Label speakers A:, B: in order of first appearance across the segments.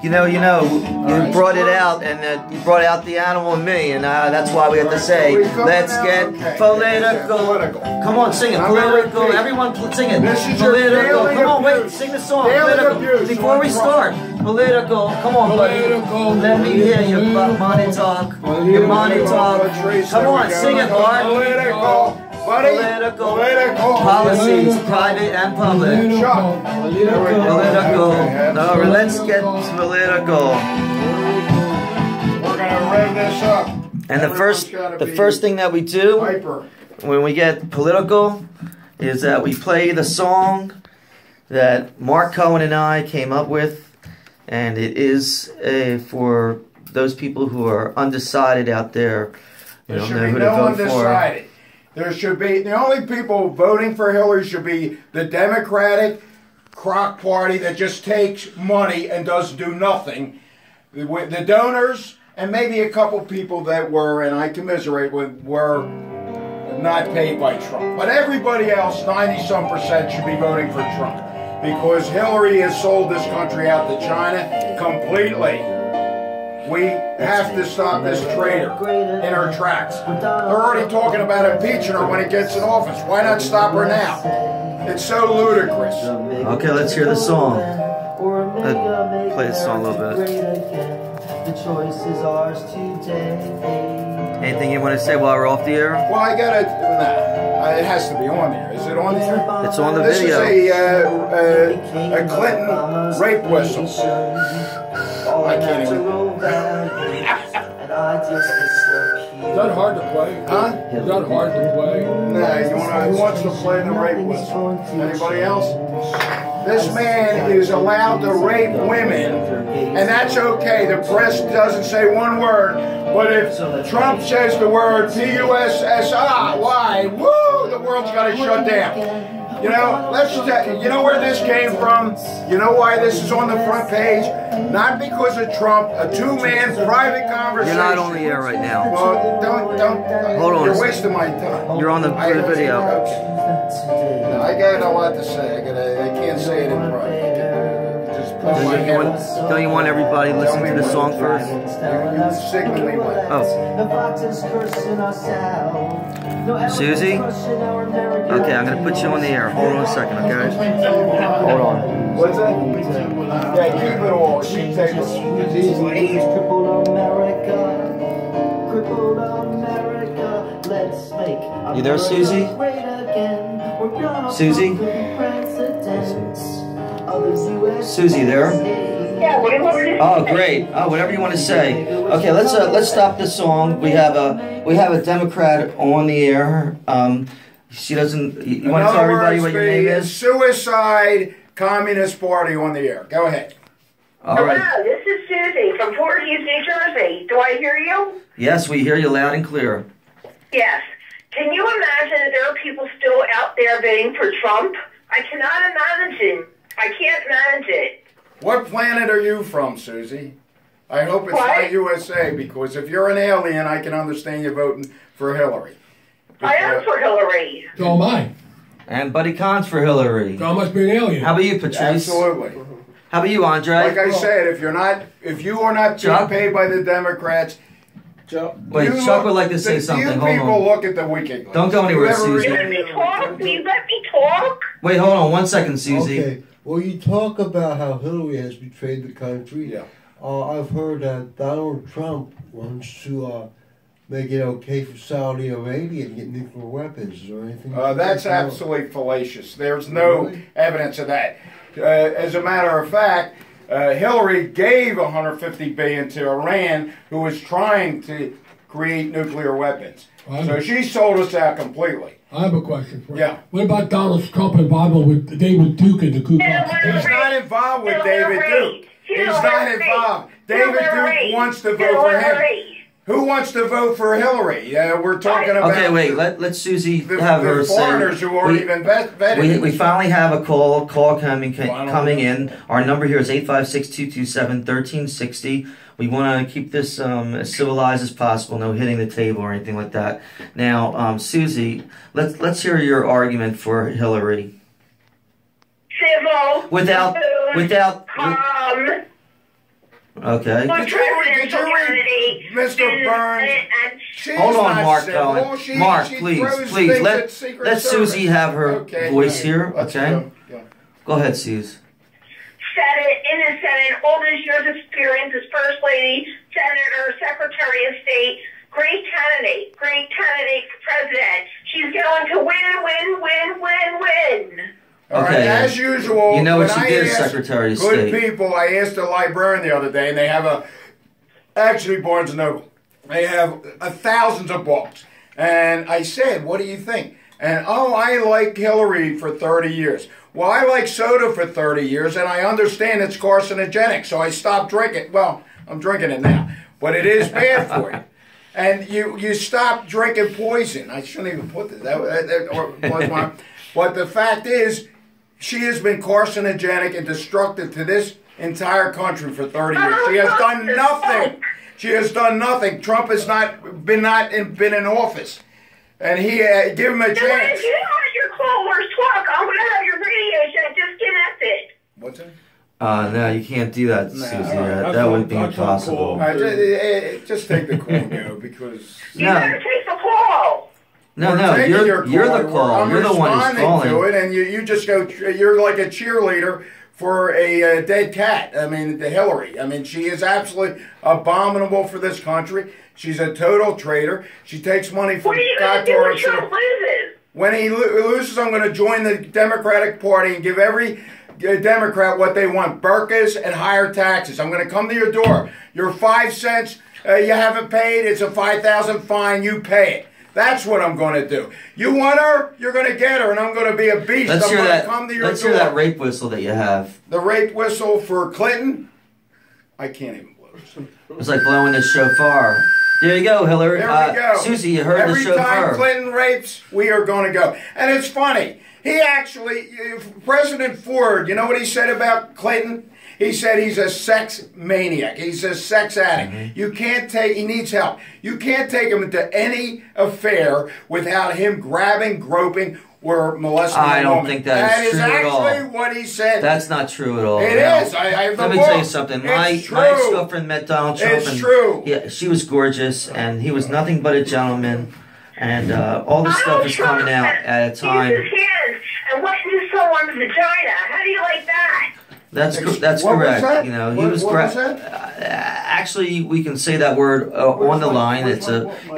A: you brought it out, and you brought out the animal in me, and that's why we have to say, let's get political. Come on, sing it. Political. Everyone sing it. Political. Come on, wait. Sing the song. Political. Before we start. Political. Come on, buddy. Let me hear your money talk. Your money talk. Come on, sing it, Bart.
B: Political.
A: Political policies, private and public. Political. No, let's get political.
B: We're gonna rev this up.
A: And the first thing that we do when we get political is that we play the song that Mark Cohen and I came up with, and it is for those people who are undecided out there.
B: There should be no undecided. There should be, the only people voting for Hillary should be the Democratic crock party that just takes money and does do nothing. The donors, and maybe a couple people that were, and I commiserate with, were not paid by Trump. But everybody else, 90-some%, should be voting for Trump. Because Hillary has sold this country out to China completely. We have to stop this traitor in her tracks. They're already talking about impeaching her when he gets in office. Why not stop her now? It's so ludicrous.
A: Okay, let's hear the song. Play the song a little bit. The choice is ours today. Anything you want to say while we're off the air?
B: Well, I gotta. Nah, it has to be on there. Is it on there?
A: It's on the video.
B: This is a Clinton rape whistle. I can't even.
C: Is that hard to play?
B: Huh?
C: Is that hard to play?
B: Nah, who wants to play the rape whistle? Anybody else? This man is allowed to rape women, and that's okay. The press doesn't say one word, but if Trump says the word P-U-S-S-I-Y, woo, the world's got to shut down. You know, you know where this came from? You know why this is on the front page? Not because of Trump, a two-man private conversation.
A: You're not on the air right now.
B: Well, don't.
A: Hold on.
B: You're wasting my time.
A: You're on the video.
B: Okay. No, I got a lot to say. I can't say it in private. Just put my head.
A: Don't you want everybody to listen to the song first?
B: You signal me when.
A: Oh. Susie? Okay, I'm going to put you on the air. Hold on a second, okay? Hold on.
B: What's that? Yeah, keep it all. Keep taking
A: You there, Susie? Susie? Susie there?
D: Yeah,
A: oh, great. Oh, whatever you want to say. Okay, let's stop the song. We have a Democrat on the air. She doesn't. You want to tell everybody what your name is?
B: Suicide Communist Party on the air. Go ahead.
A: All right.
D: Hello, this is Susie from Portsmouth, New Jersey. Do I hear you?
A: Yes, we hear you loud and clear.
D: Yes. Can you imagine that there are people still out there voting for Trump? I cannot imagine. I can't manage it.
B: What planet are you from, Susie? I hope it's not USA, because if you're an alien, I can understand you voting for Hillary.
D: I am for Hillary.
C: So am I.
A: And Buddy Kahn's for Hillary.
C: So I must be an alien.
A: How about you, Patrice?
B: Absolutely.
A: How about you, Andre?
B: Like I said, if you are not being paid by the Democrats,
A: wait, Chuck would like to say something.
B: Hold
A: on.
B: People look at the weekend.
A: Don't go anywhere, Susie.
D: Let me talk. Will you let me talk?
A: Wait, hold on 1 second, Susie.
E: Okay. Well, you talk about how Hillary has betrayed the country.
B: Yeah.
E: I've heard that Donald Trump wants to make it okay for Saudi Arabia to get nuclear weapons. Is there anything?
B: That's absolutely fallacious. There's no evidence of that. As a matter of fact, Hillary gave $150 billion to Iran, who was trying to create nuclear weapons. So she sold us out completely.
C: I have a question for you.
B: Yeah.
C: What about Donald Trump involvement with David Duke and the Ku Klux Klan?
B: He's not involved with David Duke. He's not involved. David Duke wants to vote for him. Who wants to vote for Hillary? We're talking about.
A: Okay, wait. Let Susie have her say.
B: Foreigners who already been vetted.
A: We finally have a call coming in. Our number here is 856-227-1360. We want to keep this as civilized as possible. No hitting the table or anything like that. Now, Susie, let's hear your argument for Hillary.
D: Civil.
A: Without.
D: Calm.
A: Okay.
B: Did you read Mr. Burns?
A: Hold on, Mark Cohen. Mark, please. Let Susie have her voice here, okay? Go ahead, Suze.
D: In the Senate, all these years experience as First Lady, Senator, Secretary of State, great candidate for president. She's going to win.
B: All right, as usual,
A: you know what she did, Secretary of State.
B: Good people, I asked a librarian the other day, and they have actually Barnes & Noble, they have thousands of books. And I said, what do you think? And, I like Hillary for 30 years. Well, I like soda for 30 years, and I understand it's carcinogenic, so I stopped drinking. Well, I'm drinking it now, but it is bad for you. And you stop drinking poison. I shouldn't even put this. But the fact is, she has been carcinogenic and destructive to this entire country for 30 years. She has done nothing. She has done nothing. Trump has not been in office, and he give him a chance.
D: If you want your callers talk, I'm going to have your radiation disconnected.
B: What's that?
A: No, you can't do that, Susie. That would be impossible.
B: Just take the call, because
D: you gotta take the call.
A: No, you're the call.
B: I'm
A: you're the one who's calling.
B: To it, and you just go. You're like a cheerleader for a dead cat. I mean, the Hillary. I mean, she is absolutely abominable for this country. She's a total traitor. She takes money from.
D: What are you going to do when Trump loses?
B: When he loses, I'm going to join the Democratic Party and give every Democrat what they want: burkas and higher taxes. I'm going to come to your door. Your 5 cents you haven't paid. It's a $5,000 fine. You pay it. That's what I'm going to do. You want her, you're going to get her, and I'm going to be a beast.
A: Let's hear
B: that
A: rape whistle that you have.
B: The rape whistle for Clinton? I can't even blow it.
A: It's like blowing the shofar. There you go, Hillary.
B: There we go.
A: Susie, you heard the shofar.
B: Every time Clinton rapes, we are going to go. And it's funny. He actually, President Ford, you know what he said about Clinton? He said he's a sex maniac. He's a sex addict. Mm-hmm. You can't take, he needs help. You can't take him into any affair without him grabbing, groping, or molesting a woman.
A: I don't think that is true at all.
B: That is actually what he said.
A: That's not true at all.
B: It is. I have the
A: Let me tell you something. My ex-girlfriend met Donald Trump.
B: It's true.
A: Yeah, she was gorgeous, and he was nothing but a gentleman. And all this stuff is coming out at a time.
D: His hands and went into someone's vagina. How do you like that?
A: That's correct. You know, he was correct. Actually, we can say that word on the line. It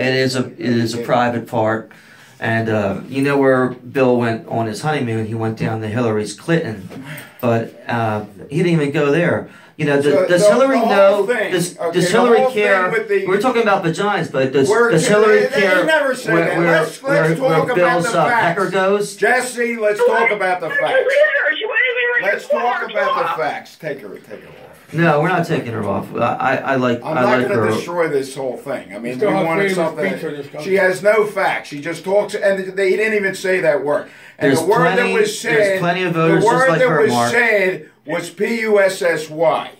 A: is a private part, and you know where Bill went on his honeymoon. He went down to Hillary's Clinton, but he didn't even go there. You know, does Hillary know? Does Hillary care? We're talking about vaginas, but does Hillary care where Bill's pecker goes?
B: Jesse, let's talk about the facts. Let's talk about the facts. Take her off.
A: No, we're not taking her off. I'm not
B: going to destroy this whole thing. I mean, we wanted something. She has no facts. She just talks, and he didn't even say that word. And the word that was said, the word that was said was P-U-S-S-Y.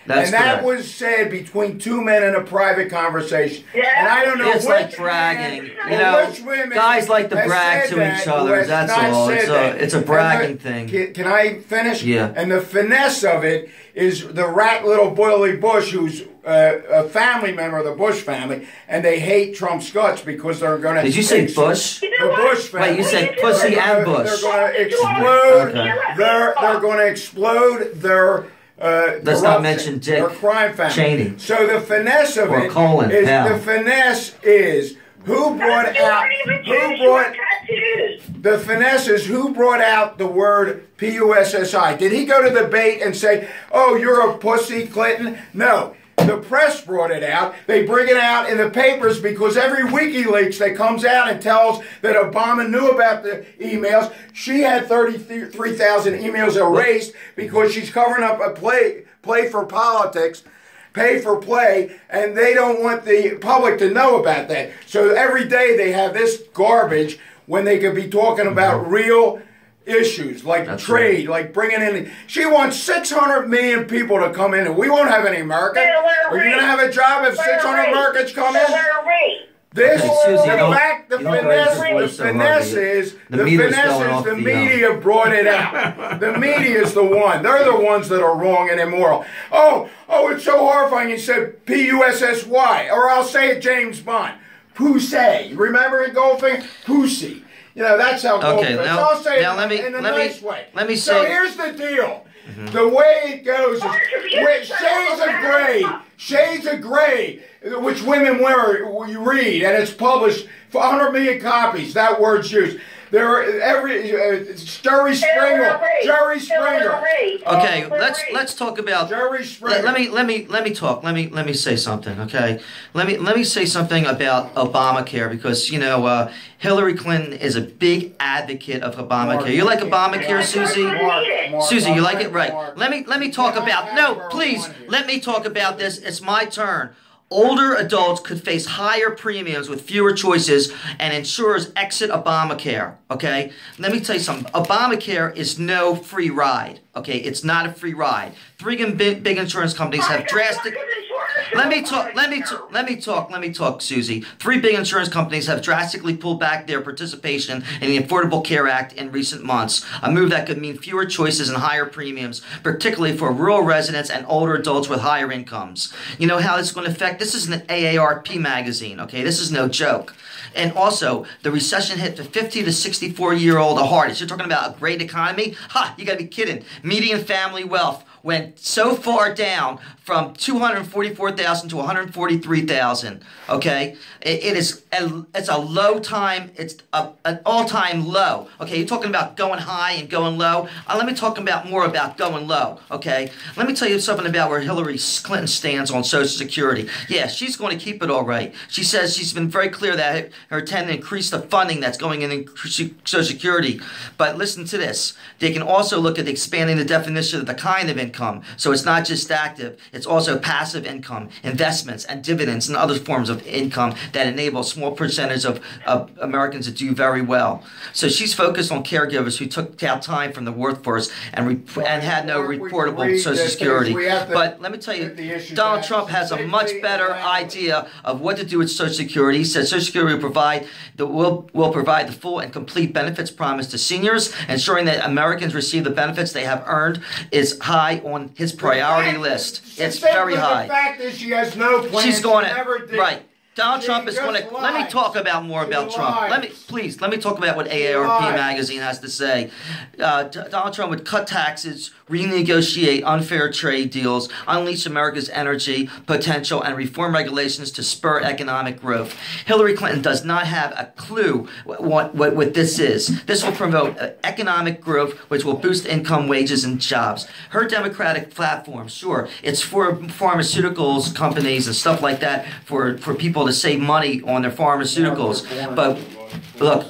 A: That's
B: that was said between two men in a private conversation.
D: Yeah.
B: And I don't know
A: it's like bragging. You know, guys like to brag to each other. That's all. It's a bragging thing.
B: Can I finish?
A: Yeah.
B: And the finesse of it is the rat little Boily Bush, who's a family member of the Bush family, and they hate Trump's guts because they're going to...
A: Did you say Bush?
B: The Bush family.
A: Wait, you said pussy and Bush.
B: They're going to explode. They're going to explode their...
A: let's not mention Dick
B: or crime family.
A: Cheney.
B: So the finesse of it
A: Colin
B: is
A: Powell.
B: the finesse is who brought out the finesse is who brought out the word P-U-S-S-I. Did he go to the debate and say, "Oh, you're a pussy, Clinton"? No. The press brought it out. They bring it out in the papers because every WikiLeaks that comes out and tells that Obama knew about the emails. She had 33,000 emails erased because she's covering up a play for politics, pay for play, and they don't want the public to know about that. So every day they have this garbage when they could be talking about real issues like trade, like bringing in. She wants 600 million people to come in, and we won't have any Americans. Are you going to have a job if 600 Americans come in? This,
A: Okay, Susie,
B: the
A: don't-
B: fact, the
A: you don't raise your voice
B: the
A: so
B: finesse
A: hard.
B: is,
A: The meter's going off
B: the
A: the,
B: media brought it out. The media is the one. They're the ones that are wrong and immoral. Oh, it's so horrifying. He said P-U-S-S-Y, or I'll say it James Bond. Pussy. Remember in Goldfinger? Pussy. You know, that's how
A: Okay,
B: Goldfinger.
A: now-
B: So I'll say
A: now
B: it in a nice way.
A: let me
B: So
A: say-
B: here's the deal. The way it goes is with shades of gray, which women wear, you read, and it's published for 100 million copies. That word's used. There are Jerry Springer.
A: Okay, let's talk about
B: Jerry Springer.
A: Let me talk. Let me say something. Okay, let me say something about Obamacare, because you know Hillary Clinton is a big advocate of Obamacare. You like Obamacare, Susie? Susie, you like it, right? Let me talk about. No, please, let me talk about this. It's my turn. Older adults could face higher premiums with fewer choices, and insurers exit Obamacare, okay? Let me tell you something. Obamacare is no free ride, okay? It's not a free ride. Three big insurance companies have drastic... Let me talk, Susie. Three big insurance companies have drastically pulled back their participation in the Affordable Care Act in recent months, a move that could mean fewer choices and higher premiums, particularly for rural residents and older adults with higher incomes. You know how this is going to affect? This is an AARP magazine, okay? This is no joke. And also, the recession hit the 50 to 64-year-old the hardest. You're talking about a great economy? Ha! You gotta be kidding. Median family wealth went so far down from $244,000 to $143,000. Okay, it's a low time. It's an all-time low. Okay, you're talking about going high and going low. Let me talk about more about going low. Okay, let me tell you something about where Hillary Clinton stands on Social Security. Yeah, she's going to keep it all right. She says she's been very clear that her intent to increase the funding that's going in Social Security. But listen to this. They can also look at expanding the definition of the kind of income. So it's not just active. It's also passive income, investments, and dividends and other forms of income that enable a small percentage of Americans to do very well. So she's focused on caregivers who took out time from the workforce and had no reportable Social Security. But let me tell you, Donald Trump has a much better idea of what to do with Social Security. He says Social Security will provide the full and complete benefits promised to seniors, ensuring that Americans receive the benefits they have earned is high on his priority list. It's very high.
B: The fact is she has no plan.
A: She's going
B: to never did.
A: Right. Donald Trump is going to... Let me talk about more about Trump. Let me talk about what AARP magazine has to say. Donald Trump would cut taxes, renegotiate unfair trade deals, unleash America's energy potential, and reform regulations to spur economic growth. Hillary Clinton does not have a clue what this is. This will promote economic growth, which will boost income, wages, and jobs. Her Democratic platform, sure, it's for pharmaceuticals companies and stuff like that, for people to save money on their pharmaceuticals. But look,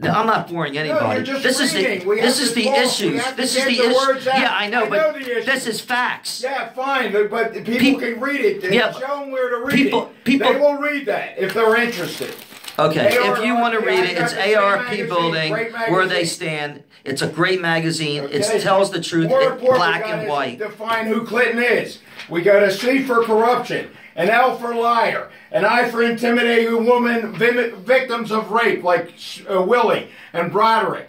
A: I'm not boring anybody. This is the issues. This is the issue. Yeah, I know, but this is facts.
B: Yeah, fine, but people can read it.
A: Yeah,
B: show them where to read it. They will read that if they're interested.
A: Okay, if you want to read it, it's AARP Building, Where They Stand. It's a great magazine. Okay. It tells the truth, black and white.
B: Define who Clinton is. We got a C for corruption, an L for liar, an I for intimidating women, victims of rape like Willie and Broderick.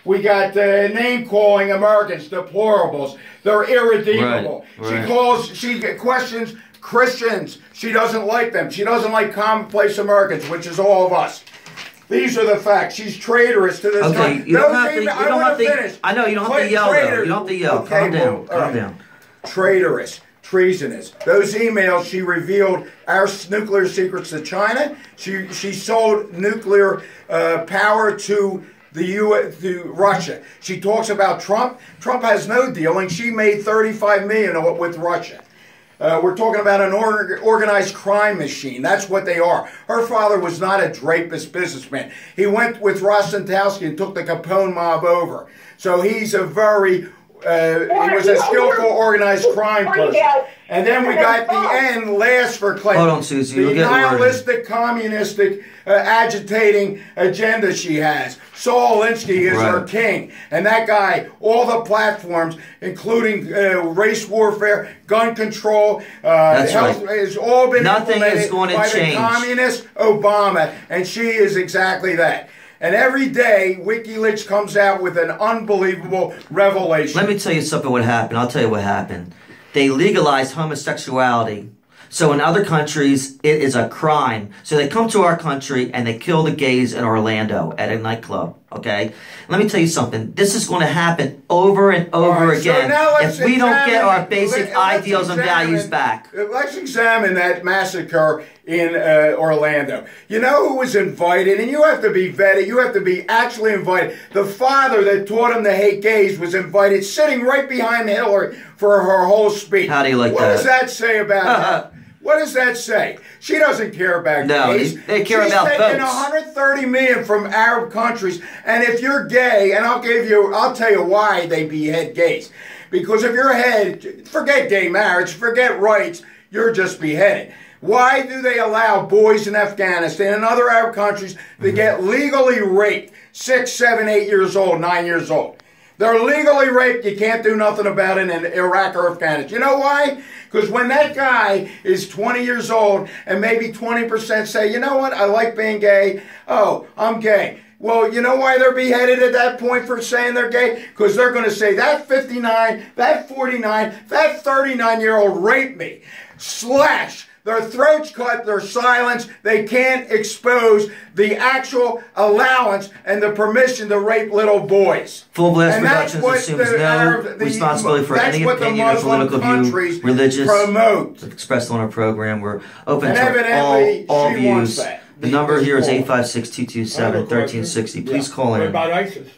B: We got name-calling Americans, deplorables. They're irredeemable.
A: Right.
B: She questions Christians. She doesn't like them. She doesn't like commonplace Americans, which is all of us. These are the facts. She's traitorous to this country.
A: Okay, you don't have to. I know you don't have to yell. Though. You don't have to yell.
B: Okay,
A: calm down.
B: Traitorous, treasonous. Those emails, she revealed our nuclear secrets to China. She sold nuclear power to to Russia. She talks about Trump. Trump has no dealing. She made $35 million with Russia. We're talking about an organized crime machine. That's what they are. Her father was not a drapist businessman. He went with Rostentowski and took the Capone mob over. So he's a very he was a skillful organized crime person. And then we got the end last for Clinton.
A: Hold on, Susie.
B: The nihilistic, communistic, agitating agenda she has. Saul Alinsky is her king. And that guy, all the platforms, including race warfare, gun control, health, has all been implemented by the communist Obama. And she is exactly that. And every day, WikiLeaks comes out with an unbelievable revelation.
A: Let me tell you something what happened. I'll tell you what happened. They legalized homosexuality. So in other countries, it is a crime. So they come to our country and they kill the gays in Orlando at a nightclub. Okay? Let me tell you something. This is going to happen over and over again if we don't get our basic ideals and values back.
B: Let's examine that massacre in Orlando. You know who was invited? And you have to be vetted. You have to be actually invited. The father that taught him to hate gays was invited, sitting right behind Hillary for her whole speech.
A: How do you like that?
B: What does that say about that? What does that say? She doesn't care about gays.
A: They care about votes. She's taking 130
B: million from Arab countries, and if you're gay, and I'll tell you why they behead gays. Because if you're forget gay marriage, forget rights, you're just beheaded. Why do they allow boys in Afghanistan and other Arab countries to get legally raped 6, 7, 8 years old, 9 years old? They're legally raped. You can't do nothing about it in Iraq or Afghanistan. You know why? Because when that guy is 20 years old and maybe 20% say, you know what, I like being gay. Oh, I'm gay. Well, you know why they're beheaded at that point for saying they're gay? Because they're going to say, that 59, that 49, that 39-year-old raped me. Slash. Their throats cut, their silence, they can't expose the actual allowance and the permission to rape little boys.
A: Full Blast Productions assumes no responsibility for any opinion or political view, religious, expressed on our program. We're open to all views. The number here is 856-227-1360. Please call in.
B: What about ISIS?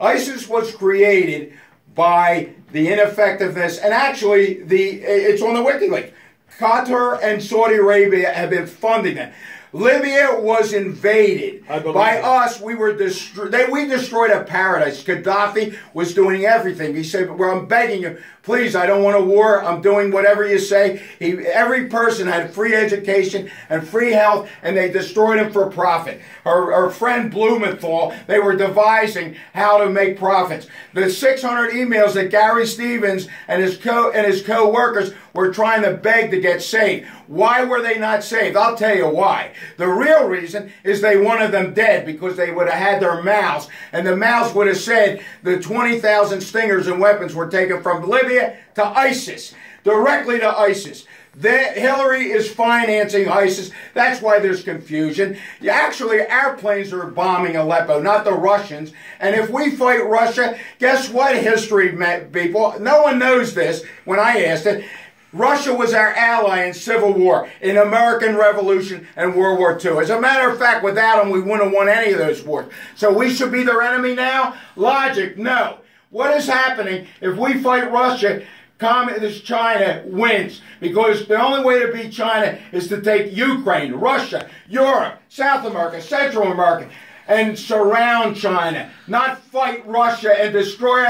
B: ISIS was created by the ineffectiveness, and actually, it's on the WikiLeaks. Qatar and Saudi Arabia have been funding it. Libya was invaded by us. We destroyed a paradise. Gaddafi was doing everything. He said, well, I'm begging you, please, I don't want a war. I'm doing whatever you say. Every person had free education and free health, and they destroyed him for profit. Our friend Blumenthal, they were devising how to make profits. The 600 emails that Gary Stevens and his co-workers were trying to beg to get saved. Why were they not saved? I'll tell you why. The real reason is they wanted them dead, because they would have had their mouths, and the mouths would have said the 20,000 stingers and weapons were taken from Libya to ISIS, directly to ISIS. Hillary is financing ISIS. That's why there's confusion. Actually, our planes are bombing Aleppo, not the Russians. And if we fight Russia, guess what, history people? No one knows this when I asked it. Russia was our ally in Civil War, in American Revolution, and World War II. As a matter of fact, without them, we wouldn't have won any of those wars. So we should be their enemy now? Logic, no. What is happening if we fight Russia? Communist China wins, because the only way to beat China is to take Ukraine, Russia, Europe, South America, Central America, and surround China, not fight Russia and destroy